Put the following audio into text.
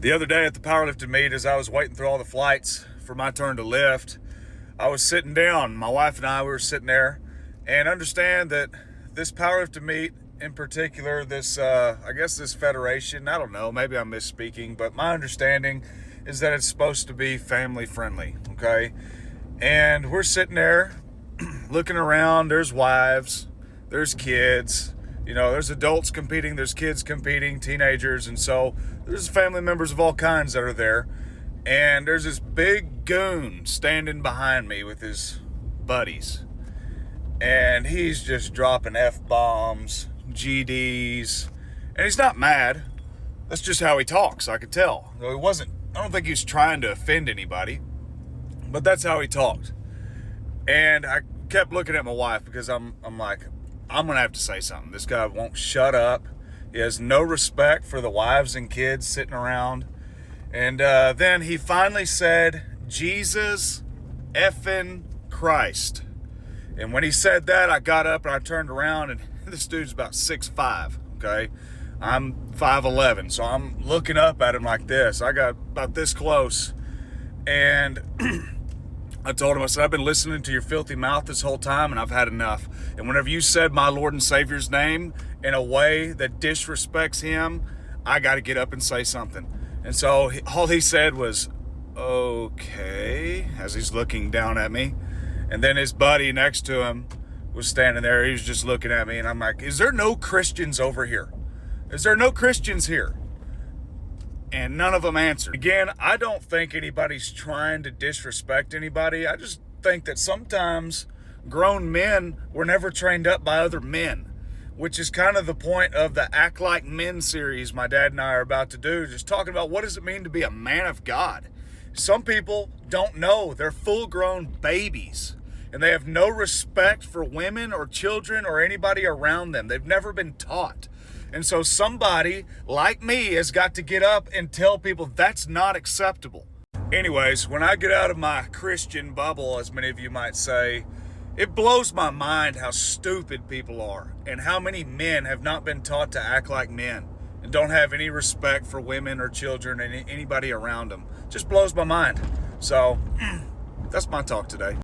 The other day at the powerlifting meet, as I was waiting through all the flights for my turn to lift, I was sitting down. My wife and I, we were sitting there, and understand that this powerlifting meet in particular, this, I guess this federation, I don't know, maybe I'm misspeaking, but my understanding is that it's supposed to be family friendly, okay? And we're sitting there looking around. There's wives, there's kids, there's adults competing, there's kids competing, teenagers, and so there's family members of all kinds that are there. And there's this big goon standing behind me with his buddies, and he's just dropping F-bombs, GDs, and he's not mad. That's just how he talks, I could tell. I don't think he was trying to offend anybody, but that's how he talked. And I kept looking at my wife because I'm like, I'm gonna have to say something. This guy won't shut up. He has no respect for the wives and kids sitting around. And then he finally said, Jesus effing Christ. And when he said that, I got up and I turned around, and this dude's about 6'5", okay? I'm 5'11", so I'm looking up at him like this. I got about this close, and I told him, I said, I've been listening to your filthy mouth this whole time, and I've had enough. And whenever you said my Lord and Savior's name in a way that disrespects him, I got to get up and say something. And so all he said was, okay, as he's looking down at me. And then his buddy next to him was standing there. He was just looking at me, and I'm like, is there no Christians over here? Is there no Christians here? And none of them answered. Again, I don't think anybody's trying to disrespect anybody. I just think that sometimes grown men were never trained up by other men, which is kind of the point of the Act Like Men series my dad and I are about to do, just talking about what does it mean to be a man of God. Some people don't know. They're full-grown babies, and they have no respect for women or children or anybody around them. They've never been taught. And so somebody like me has got to get up and tell people that's not acceptable. Anyways, when I get out of my Christian bubble, as many of you might say, it blows my mind how stupid people are and how many men have not been taught to act like men and don't have any respect for women or children and anybody around them. Just blows my mind. So that's my talk today.